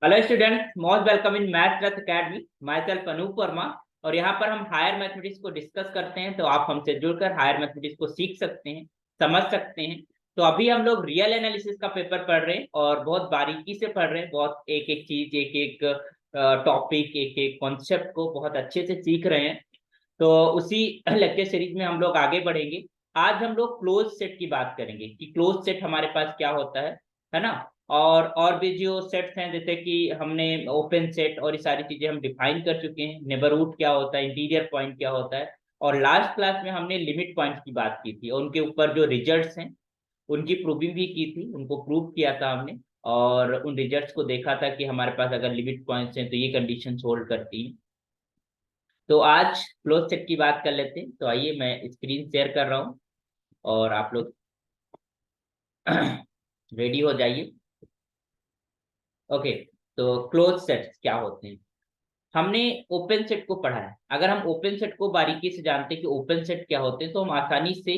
Hello student, most welcome in math Rath academy. Myself Anup Verma. और यहाँ पर हम हायर मैथमेटिक्स को डिस्कस करते हैं, तो आप हमसे जुड़कर हायर मैथमेटिक्स को सीख सकते हैं, समझ सकते हैं। तो अभी हम लोग रियल एनालिसिस का पेपर पढ़ रहे हैं और बहुत बारीकी से पढ़ रहे हैं। बहुत एक एक चीज, एक एक टॉपिक, एक एक कॉन्सेप्ट को बहुत अच्छे से सीख रहे हैं। तो उसी लेक्चर सीरीज में हम लोग आगे बढ़ेंगे। आज हम लोग क्लोज सेट की बात करेंगे कि क्लोज सेट हमारे पास क्या होता है ना। और भी जो सेट्स हैं, जैसे कि हमने ओपन सेट और ये सारी चीजें हम डिफाइन कर चुके हैं। नेबरहुड क्या होता है, इंटीरियर पॉइंट क्या होता है। और लास्ट क्लास में हमने लिमिट पॉइंट्स की बात की थी और उनके ऊपर जो रिजल्ट्स हैं उनकी प्रूविंग भी की थी, उनको प्रूव किया था हमने। और उन रिजल्ट्स को देखा था कि हमारे पास अगर लिमिट पॉइंट्स हैं तो ये कंडीशन होल्ड करती हैं। तो आज क्लोज सेट की बात कर लेते हैं। तो आइए, मैं स्क्रीन शेयर कर रहा हूँ और आप लोग रेडी हो जाइए। ओके। तो क्लोज सेट्स क्या होते हैं, हमने ओपन सेट को पढ़ा है। अगर हम ओपन सेट को बारीकी से जानते हैं कि ओपन सेट क्या होते हैं, तो हम आसानी से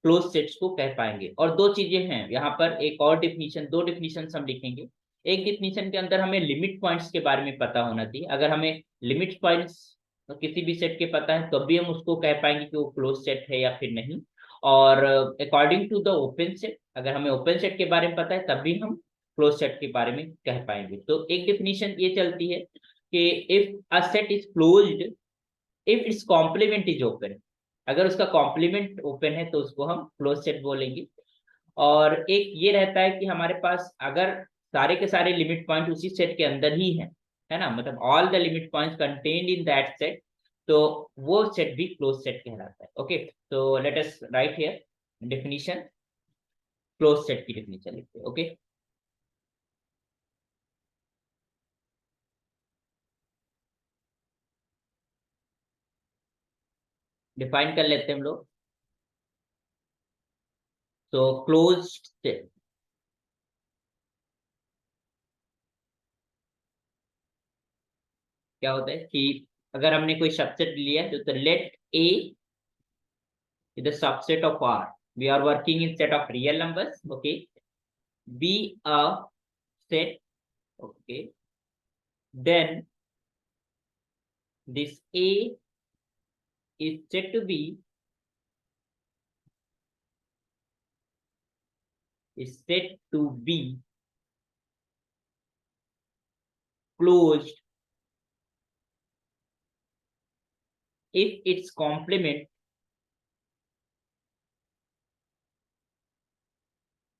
क्लोज सेट्स को कह पाएंगे। और दो चीजें हैं यहाँ पर, एक और डिफिनीशन, दो डिफिनीशन हम लिखेंगे। एक डिफिनीशन के अंदर हमें लिमिट पॉइंट्स के बारे में पता होना चाहिए। अगर हमें लिमिट पॉइंट्स किसी भी सेट के पता है तो भी हम उसको कह पाएंगे कि वो क्लोज सेट है या फिर नहीं। और according to the open set, अगर हमें ओपन सेट के बारे में पता है तब भी हम क्लोज सेट के बारे में कह पाएंगे। तो एक डिफिनीशन ये चलती है कि if a set is closed if its complement is open. अगर उसका कॉम्प्लीमेंट ओपन है तो उसको हम क्लोज सेट बोलेंगे। और एक ये रहता है कि हमारे पास अगर सारे के सारे लिमिट पॉइंट उसी सेट के अंदर ही है ना, मतलब all the limit points contained in that set, तो वो सेट भी क्लोज सेट कहलाता है। ओके। तो let us right here definition, close set की डेफिनेशन लिखते हैं। ओके, डिफाइन कर लेते हैं हम लोग। तो क्लोज सेट क्या होता है कि अगर हमने कोई सबसेट लिया है तो let A is the subset of R. We are working in set of real numbers. Okay, B a set. Okay, then this A is said to be closed if its complement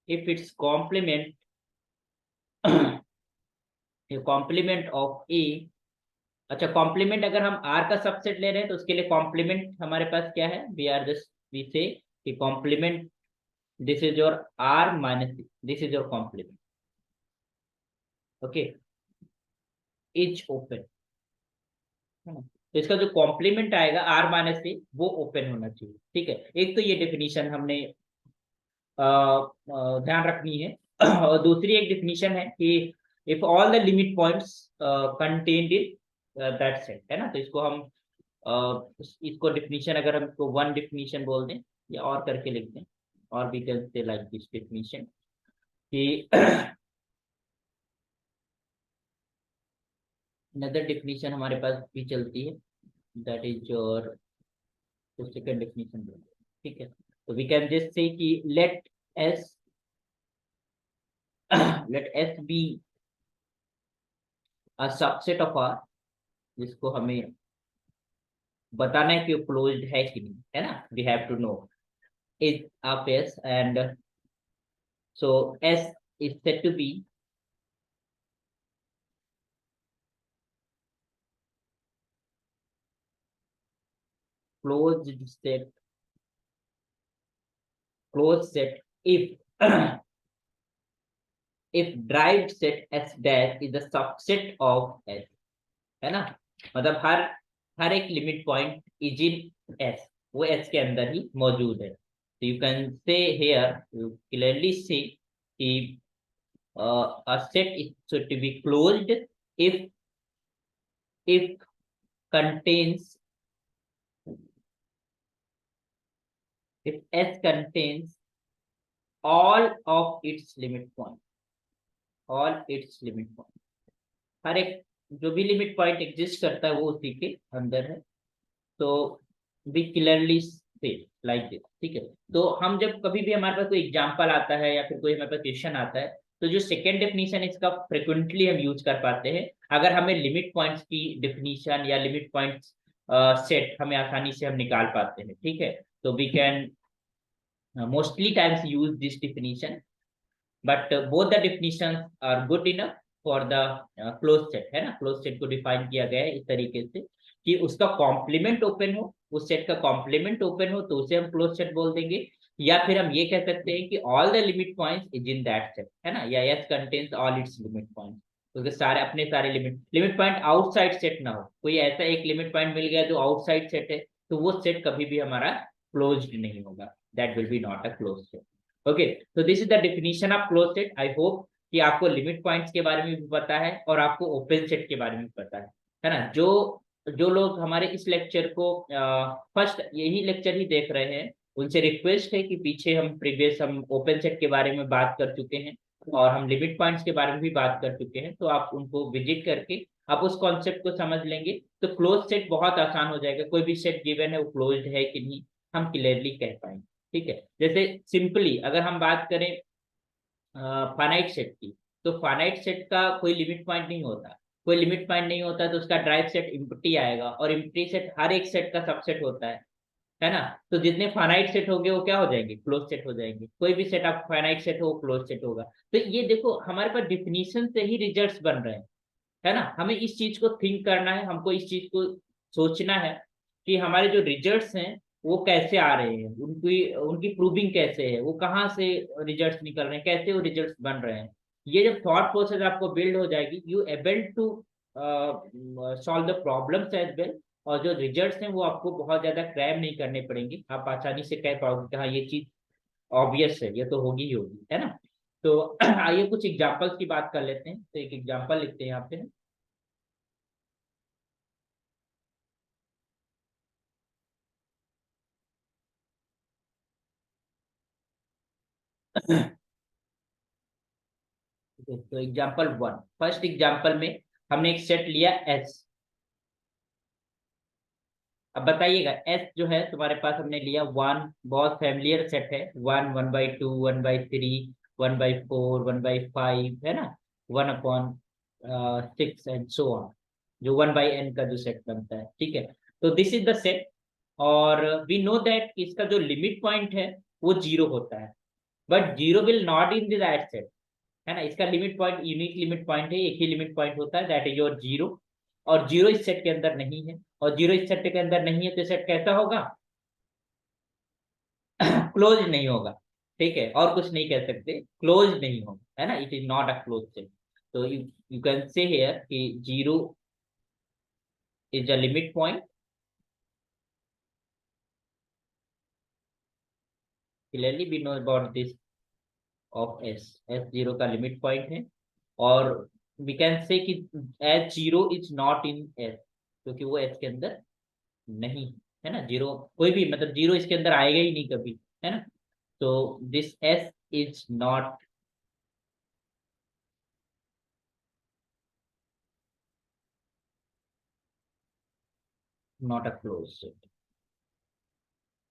if its complement complement of A। अच्छा, complement अगर हम are का subset ले रहे हैं तो उसके लिए कॉम्प्लीमेंट हमारे पास क्या है, we are just we say कि complement, this is your R minus this is your complement. Okay, is open है ना। तो इसका जो कॉम्प्लीमेंट आएगा आर माइनस से वो ओपन होना चाहिए। ठीक है, एक तो ये डेफिनेशन हमने ध्यान रखनी है। और दूसरी एक डेफिनेशन है कि if all the limit points contained in that set, है ना। तो इसको हम इसको डेफिनेशन, अगर हम इसको वन डेफिनेशन बोल दें या और करके लिख दें, और भी कहते लाइक दिस डेफिनेशन कि अनदर डेफिनेशन हमारे पास भी चलती है, that is your second definition. ठीक है, तो वी कैन जस्ट से कि S let S be a subset of R, जिसको हमें बताना है कि वो क्लोज्ड है कि नहीं, है ना। We have to know is of S, and so S is said to be closed set, closed set if if derived set s dash is a subset of s, है ना। मतलब हर एक limit point is in S, वो S के अंदर ही मौजूद है। तो you can say here, you clearly say कि a set is should to be closed if contains if S contains all of its limit points, all its limit points, हर एक जो भी लिमिट पॉइंट एग्जिस्ट करता है वो उसी के अंदर है। तो बी क्लियरली से लाइक दिस, ठीक है। तो हम जब कभी भी हमारे पास कोई एग्जांपल आता है या फिर कोई हमारे पास क्वेश्चन आता है, तो जो सेकेंड डेफिनेशन इसका फ्रिक्वेंटली हम यूज कर पाते हैं, अगर हमें लिमिट पॉइंट्स की डेफिनेशन या लिमिट पॉइंट्स सेट हमें आसानी से हम निकाल पाते हैं, ठीक है। तो we can mostly times use this definition, but both the definition are good enough for the close set, है ना। क्लोज सेट को डिफाइन किया गया है इस तरीके से कि उसका कॉम्प्लीमेंट ओपन हो, उस सेट का कॉम्प्लीमेंट ओपन हो तो उसे हम क्लोज सेट बोल देंगे। या फिर हम ये कह सकते हैं कि all the limit points is in that set, है ना, या S contains all it's limit points, क्योंकि सारे अपने सारे लिमिट पॉइंट आउटसाइड सेट ना हो। कोई ऐसा एक लिमिट पॉइंट मिल गया जो आउटसाइड सेट है, तो वो सेट कभी भी हमारा क्लोज्ड नहीं होगा, that will be not a close set. Okay, तो this is the definition of close set. I hope कि आपको लिमिट पॉइंट्स के बारे में भी पता है और आपको ओपन सेट के बारे में भी पता है ना। जो जो लोग हमारे इस लेक्चर को फर्स्ट यही लेक्चर ही देख रहे हैं, उनसे रिक्वेस्ट है कि पीछे हम प्रीवियस हम ओपन सेट के बारे में बात कर चुके हैं और हम लिमिट पॉइंट्स के बारे में भी बात कर चुके हैं, तो आप उनको विजिट करके आप उस कॉन्सेप्ट को समझ लेंगे, तो क्लोज सेट बहुत आसान हो जाएगा। कोई भी सेट गिवन है वो क्लोज्ड है कि नहीं, हम क्लियरली कह पाएंगे, ठीक है। जैसे सिंपली अगर हम बात करें फाइनाइट सेट की, तो फाइनाइट सेट का कोई लिमिट पॉइंट नहीं होता। कोई लिमिट पॉइंट नहीं होता तो उसका ड्राइव सेट इम्प्टी आएगा, और इम्प्टी सेट हर एक सेट का सबसेट होता है ना। तो जितने फाइनाइट सेट होंगे वो क्या हो जाएंगे, क्लोज सेट हो जाएंगे। कोई भी सेट आप फाइनाइट सेट हो वो क्लोज सेट होगा। तो ये देखो हमारे पास डिफिनीशन से ही रिजल्ट्स बन रहे हैं, है ना। हमें इस चीज को थिंक करना है, हमको इस चीज को सोचना है कि हमारे जो रिजल्ट्स हैं वो कैसे आ रहे हैं, उनकी उनकी प्रूविंग कैसे है, वो कहाँ से रिजल्ट्स निकल रहे हैं, कैसे वो रिजल्ट्स बन रहे हैं। ये जब थॉट प्रोसेस आपको बिल्ड हो जाएगी, you able to solve the problems as well, और जो रिजल्ट्स हैं वो आपको बहुत ज्यादा क्रैम नहीं करने पड़ेंगे, आप आसानी से कह पाओगे कि हाँ ये चीज ऑब्वियस है, ये तो होगी ही होगी, है ना। तो आइए कुछ एग्जांपल्स की बात कर लेते हैं। तो एक एग्जांपल लिखते हैं यहाँ पे ना। तो एग्जांपल वन, फर्स्ट एग्जांपल में हमने एक सेट लिया एस। अब बताइएगा एस जो है तुम्हारे पास हमने लिया वन, बहुत फैमिलियर सेट है, वन, 1/2, 1/3, 1/4, 1/5, है ना, 1/6 एंड सो ऑन, जो 1/n का जो सेट बनता है, ठीक है। तो दिस इज द सेट, और वी नो दैट इसका जो लिमिट पॉइंट है वो जीरो होता है, but zero will not in that set, है ना। इसका limit point unique limit point है, एक ही लिमिट पॉइंट होता है, दैट इज योर जीरो। और जीरो इस सेट के अंदर नहीं है, और जीरो इस सेट के अंदर नहीं है, तो सेट कैसा होगा, क्लोज नहीं होगा, ठीक है। और कुछ नहीं कह सकते, क्लोज नहीं होगा, है ना, it is not a close set. तो you you can say here कि zero is a limit point, clearly we know about this of S, S zero का लिमिट पॉइंट है। और वी कैन से कि S zero is not in S, क्योंकि वो S के अंदर नहीं, है ना। जीरो कोई भी मतलब जीरो इसके अंदर आएगा ही नहीं कभी, है ना। तो this S is not a close set,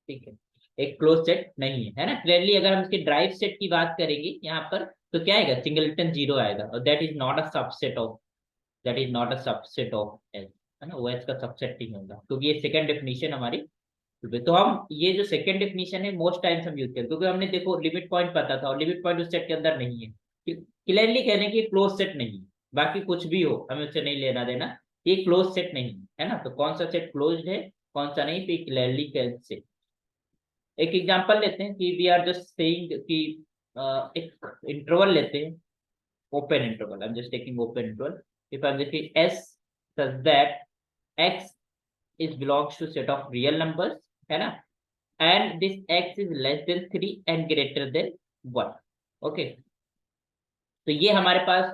ठीक है। एक क्लोज सेट नहीं है, है ना। क्लियरली अगर हम इसके ड्राइव सेट की बात करेंगे यहाँ पर, तो क्या आएगा, सिंगलटन जीरो आएगा, और that is not a subset of, that is not a subset of S, है ना। वो एस का सबसेट नहीं होगा, क्योंकि ये सेकंड डेफिनेशन हमारी। तो हम ये जो सेकंड डेफिनेशन है मोस्ट टाइम्स हम यूज करते हैं, क्योंकि हमने देखो लिमिट पॉइंट पता था और लिमिट पॉइंट उस सेट के अंदर नहीं है, क्लियरली कहने की क्लोज सेट नहीं है। बाकी कुछ भी हो हमें उससे नहीं लेना देना, ये क्लोज सेट नहीं है ना। तो कौन सा सेट क्लोज्ड है, कौन सा नहीं, तो क्लियरली कैसे। एक एग्जांपल लेते हैं कि वी आर जस्ट सेइंग कि एक इंटरवल लेते हैं, open interval, I am just taking open interval, if I am taking S such that x is belongs to set of real numbers, है ना, and this x is less than 3 and greater than 1, okay. तो ये हमारे पास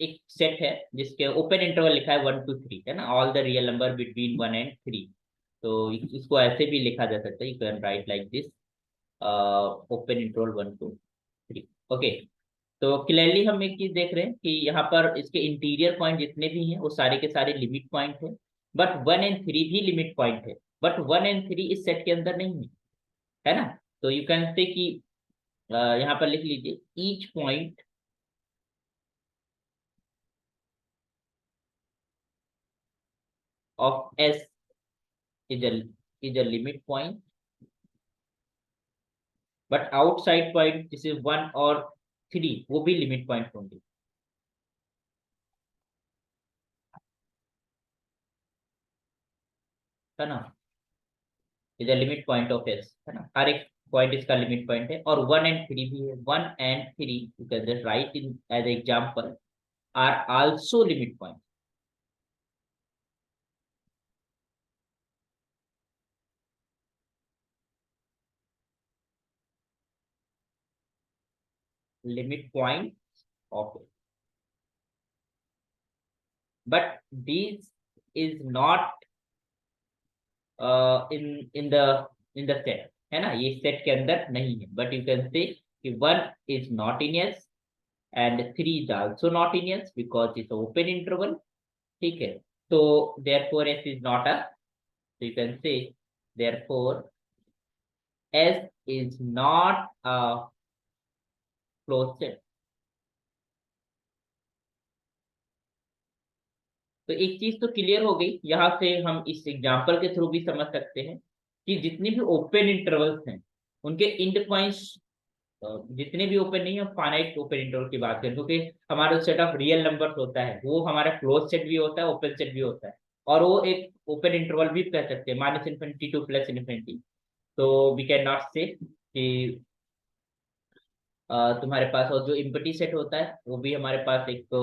एक set है जिसके open interval लिखा है 1 to 3, है ना, all the real number between 1 and 3। तो इसको ऐसे भी लिखा जा सकता है, you can write like this, open interval 1 to 3, okay. तो क्लियरली हम एक चीज देख रहे हैं कि यहाँ पर इसके इंटीरियर पॉइंट जितने भी हैं वो सारे के सारे लिमिट पॉइंट है, बट 1 और 3 भी लिमिट पॉइंट है, बट 1 और 3 इस सेट के अंदर नहीं है, है ना। तो यू कैन से कि यहाँ पर लिख लीजिए each point of S is a limit point, but outside point जैसे 1 और 3 वो भी लिमिट पॉइंट होंगे, है ना। Is a limit point of S, है ना, हर एक पॉइंट इसका लिमिट पॉइंट है, और 1 और 3 भी है। 1 और 3 you can just write in as example are also limit point. Limit point of it, but these is not in in the set, है ना, ये सेट के अंदर नहीं है, बट यू कैन से कि 1 is not in S and 3 is also not in S because it's open interval, ठीक है। तो therefore S is not a, so you can say therefore S is not a closed set। तो एक चीज तो clear हो गई, यहाँ से हम इस एग्जांपल के थ्रू भी समझ सकते हैं कि जितनी भी ओपन इंटरवल्स हैं उनके इंड पॉइंट्स, जितने भी ओपन नहीं, हम फाइनाइट ओपन इंटरवल की बात करें, क्योंकि हमारा सेट ऑफ रियल नंबर्स होता है वो हमारा क्लोज सेट भी होता है, ओपन सेट भी होता है, और वो एक ओपन इंटरवल भी कह सकते हैं, -∞ टू +∞। तो वी कैन नॉट से कि तुम्हारे पास, और जो इम्पटी सेट होता है वो भी हमारे पास एक तो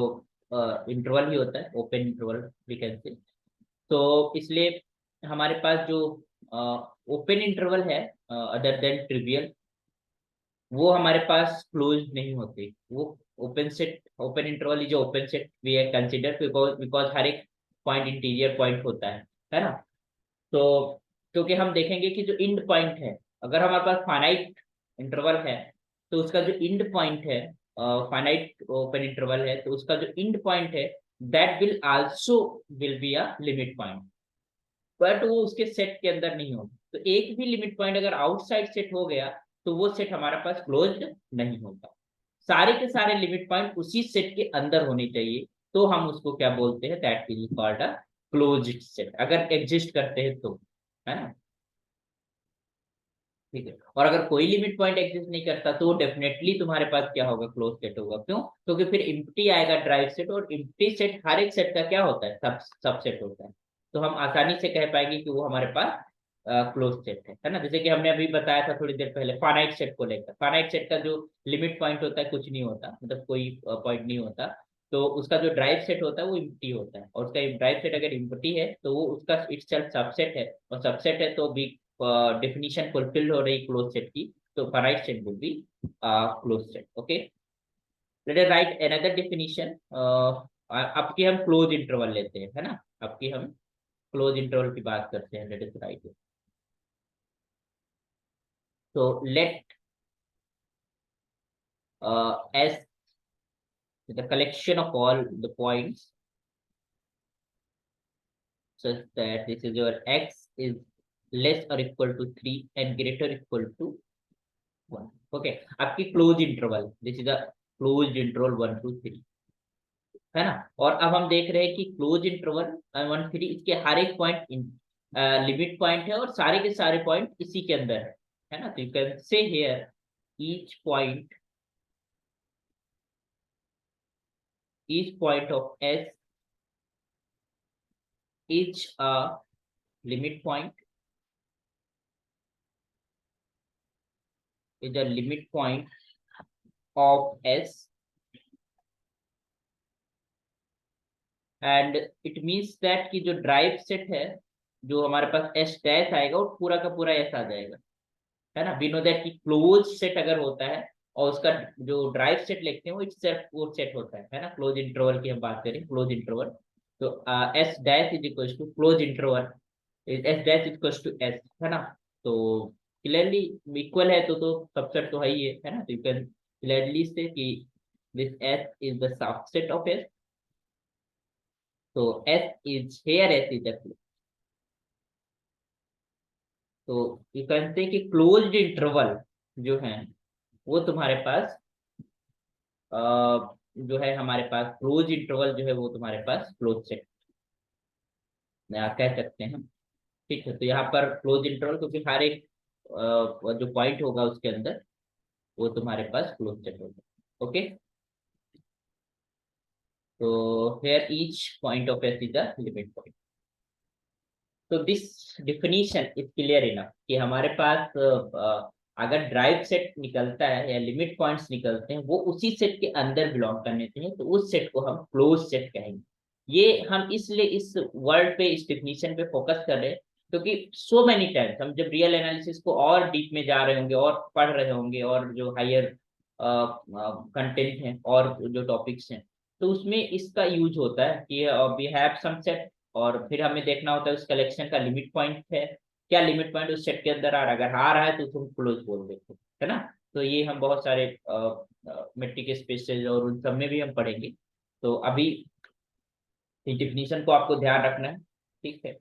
इंटरवल ही होता है, ओपन इंटरवल वी कैन से। तो इसलिए हमारे पास जो ओपन इंटरवल है अदर देन ट्रिवियल, वो हमारे पास क्लोज नहीं होते, वो ओपन सेट, ओपन इंटरवल जो ओपन सेट वी है कंसिडर, बिकॉज बिकॉज हर एक पॉइंट इंटीरियर पॉइंट होता है ना। तो क्योंकि हम देखेंगे कि जो इंड पॉइंट है, अगर हमारे पास फाइनाइट इंटरवल है तो उसका जो इंड पॉइंट है, फाइनाइट ओपन इंटरवल है तो उसका जो इंड पॉइंट है that will also will be a limit point, but वो उसके सेट के अंदर नहीं होगा। तो एक भी लिमिट पॉइंट अगर आउटसाइड सेट हो गया तो वो सेट हमारे पास क्लोज्ड नहीं होगा, सारे के सारे लिमिट पॉइंट उसी सेट के अंदर होने चाहिए, तो हम उसको क्या बोलते हैं, that is called a closed set, अगर एग्जिस्ट करते हैं तो, है ना। ठीक है, और अगर कोई लिमिट पॉइंट एग्जिस्ट नहीं करता तो डेफिनेटली तुम्हारे पास क्या होगा, क्लोज सेट होगा। क्यों? क्योंकि फिर इम्प्टी आएगा ड्राइव सेट, और इम्प्टी सेट हर एक सेट का क्या होता है, सबसेट होता है। तो हम आसानी से कह पाएंगे कि वो हमारे पास क्लोज सेट है ना। जैसे कि हमने अभी बताया था थोड़ी देर पहले फाइनाइट सेट को लेकर, फाइनाइट सेट का जो लिमिट पॉइंट होता है कुछ नहीं होता, मतलब कोई पॉइंट नहीं होता, तो उसका जो ड्राइव सेट होता है वो इम्प्टी होता है, और उसका ड्राइव सेट अगर इम्प्टी है तो वो उसका इटसेल्फ सबसेट है, और सबसेट है तो भी डेफिनेशन फुलफिल हो रही क्लोज सेट की, तो finite set will be close set. Okay, let us right another definition. अब की हम क्लोज इंटरवल लेते हैं, है ना, अब की हम क्लोज इंटरवल की बात करते हैं, लेट अस राइट। तो late S the collection of all the points such that this is your x is less or equal to 3 and greater equal to 1। Okay, आपकी close interval, this is a close interval 1 to 3, है ना। और अब हम देख रहे हैं कि क्लोज इंटरवल 1 3 इसके हर एक पॉइंट लिमिट पॉइंट है, और सारे के सारे पॉइंट इसी के अंदर है ना। तो you can say here each point of S is a limit point, is a limit point of S, and it means that कि जो ड्राइव सेट है, जो हमारे पास एस डैश आएगा वो पूरा का पूरा एस आ जाएगा, है ना। वी नो दैट कि क्लोज सेट अगर होता है और उसका जो ड्राइव सेट लिखते हैं वो इट सेल्फ वो सेट होता है ना। क्लोज इंटरवल की हम बात करें, क्लोज इंटरवल, तो S dash is equal to close interval S dash equal to S, है ना। तो क्लियरली इक्वल है तो सबसेट तो है ही है ना। तो यू कैन क्लियरली से कि this S is the subset of S. So S is here, S is a closed. तो यू कैन से कि क्लोज्ड इंटरवल जो है वो तुम्हारे पास जो है हमारे पास क्लोज इंटरवल जो है वो तुम्हारे पास क्लोज सेट कह सकते हैं। ठीक है, तो यहाँ पर क्लोज इंटरवल क्योंकि हर एक जो पॉइंट होगा उसके अंदर वो तुम्हारे पास क्लोज सेट होगा। ओके, तो here each point of S is a limit point. तो this definition is clear enough कि हमारे पास अगर ड्राइव सेट निकलता है या लिमिट पॉइंट्स निकलते हैं वो उसी सेट के अंदर बिलोंग करने चाहिए, तो उस सेट को हम क्लोज सेट कहेंगे। ये हम इसलिए इस वर्ड पे, इस डिफिनीशन पे फोकस कर रहे हैं क्योंकि सो मेनी टाइम्स हम जब रियल एनालिसिस को और डीप में जा रहे होंगे और पढ़ रहे होंगे और जो हायर कंटेंट है और जो टॉपिक्स हैं तो उसमें इसका यूज होता है कि वी हैव सम सेट और फिर हमें देखना होता है उस कलेक्शन का लिमिट पॉइंट है क्या, लिमिट पॉइंट उस सेट के अंदर आ रहा है, अगर आ रहा है तो तुम क्लोज बोल देते है ना। तो ये हम बहुत सारे मिट्टी के स्पेसेस और उन सब में भी हम पढ़ेंगे। तो अभी इस डिफिनीशन को आपको ध्यान रखना है, ठीक है।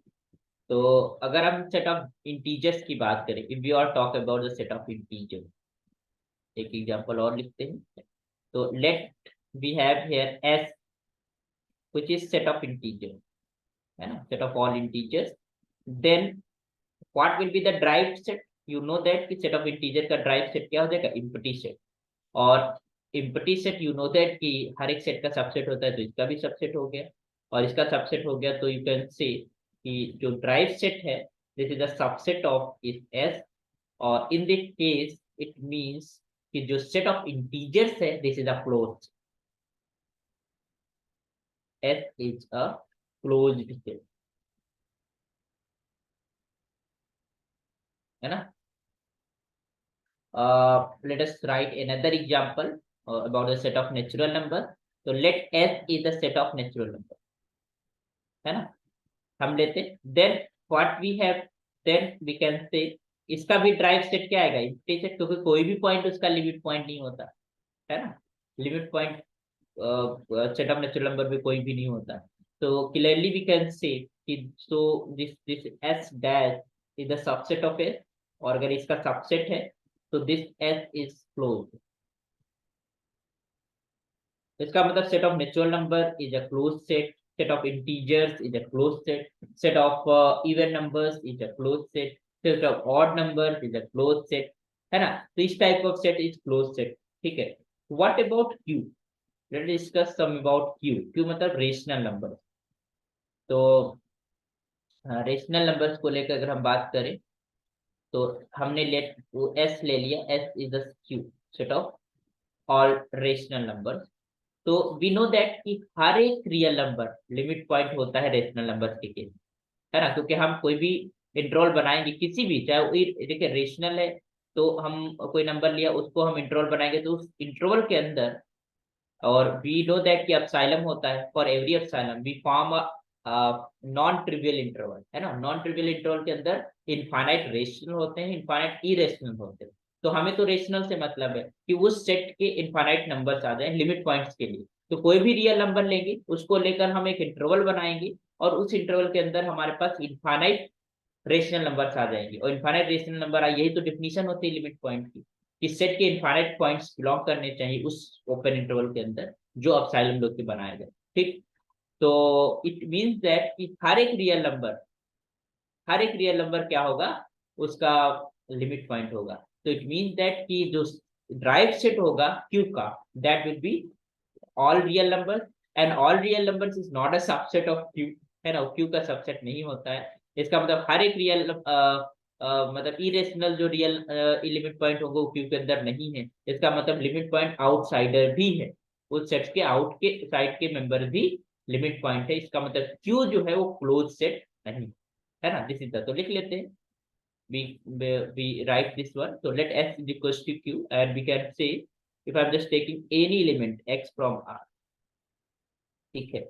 तो अगर हम सेट ऑफ इंटीजर्स की बात करें, if you are talk about the set of integer, एक एग्जांपल और लिखते हैं। तो let we have here S which is set of integer, है ना, set of all integers. Then what will be the derived set, you know that कि set of integer का derived set क्या हो जाएगा, एम्प्टी सेट। और empty set you know that कि हर एक सेट का सबसेट होता है, तो इसका भी सबसेट हो गया और इसका सबसेट हो गया, तो यू कैन से कि जो ड्राइव सेट है this is the subset of इस एस। और in this case it means कि जो सेट ऑफ इंटीजर्स है this is a closed, S is a closed set, है ना। Let us write another example about the set of natural numbers. So let S is the set of natural numbers, है ना, हम लेते। then what we have, then we can say इसका भी drive set क्या आएगा, एम्प्टी सेट, क्योंकि कोई भी पॉइंट उसका लिमिट पॉइंट नहीं होता, है ना। Limit point set of natural number में कोई भी नहीं होता। तो क्लियरली वी कैन से कि so this S dash is the subset of S, और अगर इसका सबसेट है तो दिस एस इज क्लोज्ड। इसका मतलब set of natural number is a close set, set of integers is a close set, set of even numbers is a close set, set of odd numbers is a close set, है ना। तो इस type of set is close set, ठीक है। What about Q, let's discuss some about Q. Q मतलब rational number. तो rational numbers को लेकर अगर हम बात करें तो हमने लेट वो एस ले लिया, S is the Q, set of all rational numbers. तो वी नो दैट कि हर एक रियल नंबर लिमिट पॉइंट होता है रेशनल नंबर के केस, है ना, क्योंकि हम कोई भी इंटरवल बनाएंगे किसी भी, चाहे वो देखिए रेशनल है तो हम कोई नंबर लिया उसको हम इंटरवल बनाएंगे तो उस इंटरवल के अंदर, और वी नो दैट कि एप्सिलॉन होता है, for every epsilon we form a non trivial interval, है ना। नॉन ट्रिवियल इंटरवल के अंदर इनफाइनाइट रेशनल होते हैं, इनफाइनाइट इरेशनल होते हैं। तो हमें तो रेशनल से मतलब है कि उस सेट के इनफाइनाइट नंबर्स आ जाए लिमिट पॉइंट्स के लिए। तो कोई भी रियल नंबर लेंगे उसको लेकर हम एक इंटरवल बनाएंगे और उस इंटरवल के अंदर हमारे पास इनफाइनाइट रेशनल नंबर्स आ जाएंगे, और इनफाइनाइट रेशनल नंबर आ, यही तो डिफिनीशन होती है लिमिट पॉइंट की कि सेट के इनफाइनाइट पॉइंट्स बिलोंग करने चाहिए उस ओपन इंटरवल के अंदर जो एप्सिलॉन लोग के बनाए गए, ठीक। तो इट मींस दैट कि हर एक रियल नंबर क्या होगा, उसका लिमिट पॉइंट होगा। तो इट मींस दैट कि जो ड्राइव सेट होगा क्यू का, that will be all real numbers, and all real numbers is not a subset of Q, है ना, क्यू का सबसेट नहीं होता है। इसका मतलब हर एक रियल मतलब इरेशनल जो रियल लिमिट पॉइंट होगा वो क्यू के अंदर नहीं है। इसका मतलब लिमिट पॉइंट आउटसाइडर भी है, उस सेट के आउट के साइड के मेंबर भी लिमिट पॉइंट है। इसका मतलब क्यू जो है वो क्लोज सेट नहीं, है ना। दिस इज द, तो लिख लेते हैं, we we write this one. So let S is equals to Q, and we can say if I'm just taking any element X from R, ठीक है।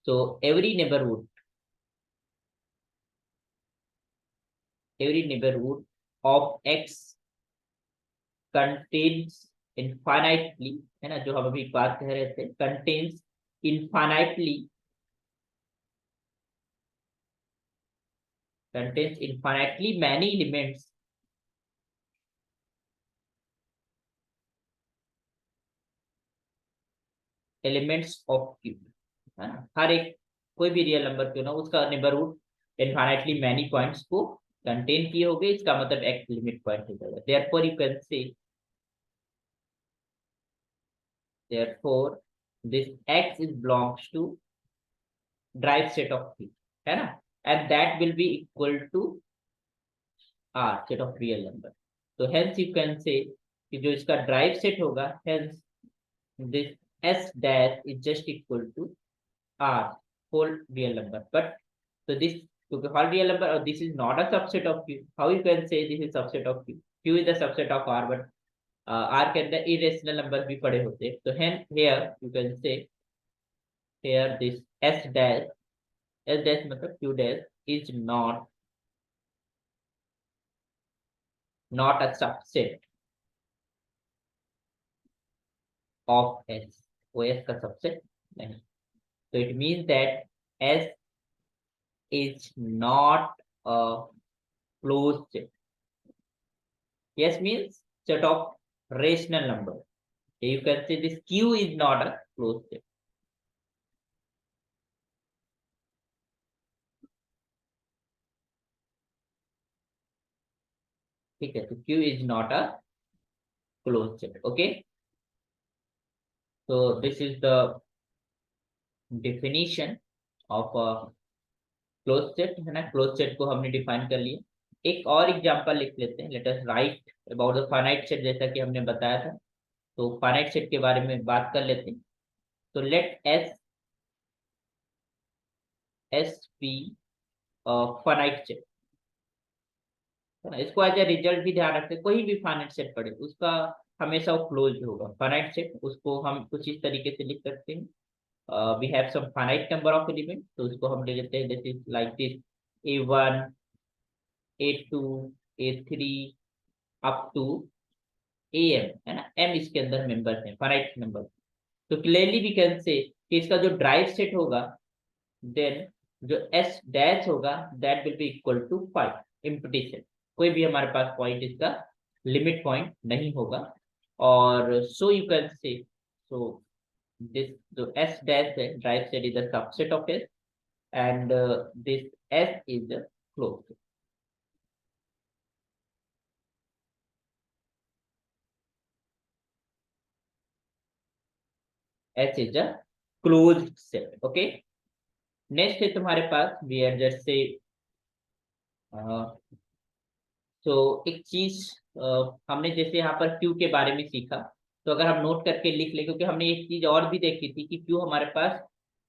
So every neighborhood of X contains infinitely, है ना, जो हम अभी बात कह रहे थे, contains infinitely, contains infinitely many elements of Q, है ना, हर एक कोई भी रियल नंबर क्यों ना उसका नेबरहुड इनफाइनाइटली मैनी पॉइंट्स को कंटेन किए होंगे, इसका मतलब एक्स लिमिट पॉइंट हो जाएगा। Therefore you can say, therefore this X is belongs to derived set of Q, है ना, and that will be equal to R set of real number. तो हेंस यू कैन से कि जो इसका derived set होगा, hence this s dash is just equal to r whole real number, but so this because whole real number or this is not a subset of Q, how you can say this is subset of Q? Q is the subset of R, but R के अंदर irrational number भी पड़े होते हैं, तो hence here you can say here this s dash मतलब Q dash is not a subset of S, वो S का subset नहीं, so it means that S is not a closed set. Yes means set of rational number. You can say this Q is not a closed set. ठीक है, तो Q is not a closed set. Okay. So this is the definition of a closed set, है ना, closed set को हमने define कर लिया। एक और एग्जांपल लिख लेते हैं, let us write about the finite set, जैसा कि हमने बताया था, तो finite set के बारे में बात कर लेते हैं। तो let S be a finite set, है ना, इसको एज ए रिजल्ट भी ध्यान रखते हैं, कोई भी फाइनाइट सेट पड़े उसका हमेशा वो क्लोज होगा। फाइनाइट सेट उसको हम कुछ इस तरीके से लिख सकते हैं, we have some finite number of element, तो उसको हम ले लेते हैं this is like this a1 a2 a3 up to am, है ना, m इसके अंदर मेंबर्स हैं फाइनाइट नंबर। तो क्लियरली वी कैन से कि इसका जो ड्राइव सेट होगा, देन जो s डैश होगा that will be equal to 5 empty set, कोई भी हमारे पास पॉइंट इसका लिमिट पॉइंट नहीं होगा। और सो यू कैन से, सो दिस जो s डैश है drive set is the subset of s, and this s is closed. s is a closed set. Okay, next है तुम्हारे पास वी आर जस्ट से, तो एक चीज हमने जैसे यहाँ पर क्यू के बारे में सीखा, तो अगर हम नोट करके लिख ले, क्योंकि हमने एक चीज और भी देखी थी कि क्यू हमारे पास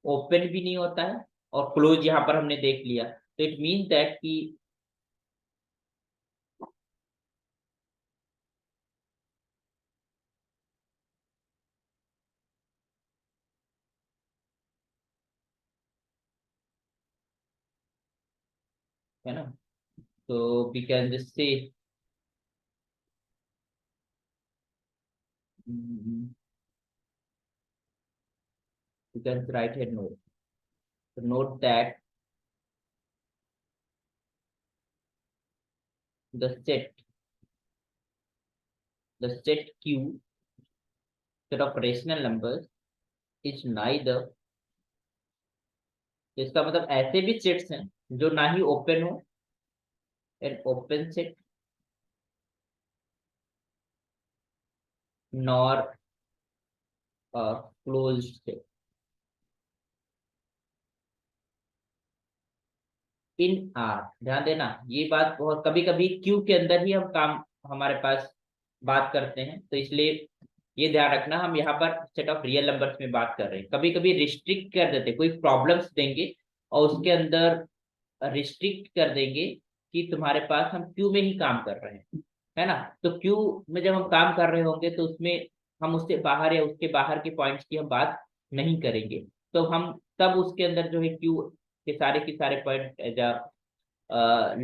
ओपन भी नहीं होता है और क्लोज यहाँ पर हमने देख लिया, तो इट मीन्स दैट कि, है ना, तो we can just say you can write here note, so note that the set q, set of rational numbers, is neither, इसका मतलब ऐसे भी सेट्स हैं जो ना ही ओपन हो, an open set, nor closed set in are. ध्यान देना ये बात, बहुत कभी कभी क्यू के अंदर ही हम काम हमारे पास बात करते हैं, तो इसलिए ये ध्यान रखना हम यहाँ पर सेट ऑफ रियल नंबर्स में बात कर रहे हैं। कभी कभी रिस्ट्रिक्ट कर देते, कोई प्रॉब्लम्स देंगे और उसके अंदर रिस्ट्रिक्ट कर देंगे कि तुम्हारे पास हम क्यू में ही काम कर रहे हैं, है ना, तो क्यू में जब हम काम कर रहे होंगे तो उसमें हम उससे बाहर या उसके बाहर के पॉइंट्स की हम बात नहीं करेंगे, तो हम तब उसके अंदर जो है क्यू के सारे पॉइंट एज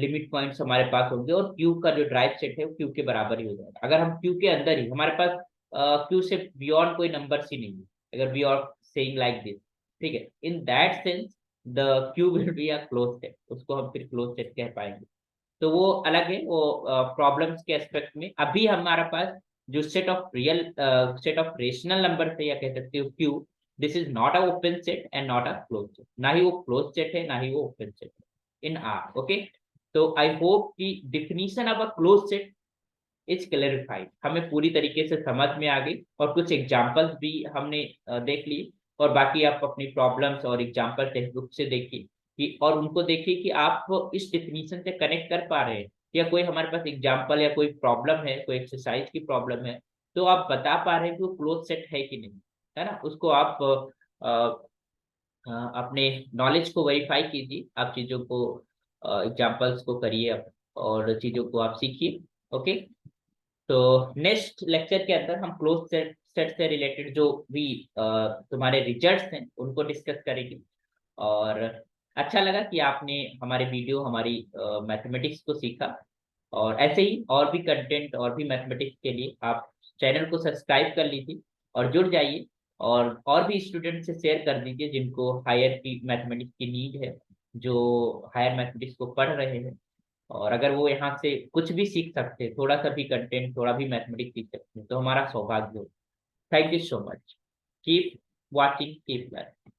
लिमिट पॉइंट्स हमारे पास होंगे और क्यू का जो ड्राइव सेट है वो क्यू के बराबर ही हो जाएगा। अगर हम क्यू के अंदर ही हमारे पास क्यू से बियॉन्ड कोई नंबर ही नहीं है, अगर we are saying like this, ठीक है, in that sense the Q will be a close set, उसको हम फिर क्लोज सेट कह पाएंगे। तो वो अलग है, वो प्रॉब्लम्स के एस्पेक्ट में। अभी हमारे पास जो सेट ऑफ रेशनल नंबर है, या कह सकते हो Q, this is not a open set and not a close set, ना ही वो क्लोज सेट है, ना ही वो ओपन सेट है इन आर। ओके, तो आई होप कि definition of a close set is clarified, हमें पूरी तरीके से समझ में आ गई, और कुछ एग्जांपल्स भी हमने देख लिए। और बाकी आप अपनी प्रॉब्लम्स और एग्जांपल टेक्स्ट बुक से देखिए कि, और उनको देखिए कि आप इस डिफिनीशन से कनेक्ट कर पा रहे हैं, या कोई हमारे पास एग्जांपल या कोई प्रॉब्लम है, कोई एक्सरसाइज की प्रॉब्लम है, तो आप बता पा रहे हैं कि वो क्लोज सेट है कि नहीं, है ना। उसको आप अपने नॉलेज को वेरीफाई कीजिए, आप चीजों को एग्जांपल्स को करिए और चीजों को आप सीखिए। ओके, तो नेक्स्ट लेक्चर के अंदर हम क्लोज सेट से रिलेटेड जो भी तुम्हारे रिजल्ट्स हैं उनको डिस्कस करेंगे। और अच्छा लगा कि आपने हमारे वीडियो, हमारी मैथमेटिक्स को सीखा, और ऐसे ही और भी कंटेंट और भी मैथमेटिक्स के लिए आप चैनल को सब्सक्राइब कर लीजिए और जुड़ जाइए, और भी स्टूडेंट से शेयर कर दीजिए जिनको हायर की मैथमेटिक्स की नीड है, जो हायर मैथमेटिक्स को पढ़ रहे हैं, और अगर वो यहाँ से कुछ भी सीख सकते हैं, थोड़ा सा भी कंटेंट, थोड़ा भी मैथमेटिक्स सीख सकते हैं, तो हमारा सौभाग्य हो। Thank you so much, keep watching, keep learning.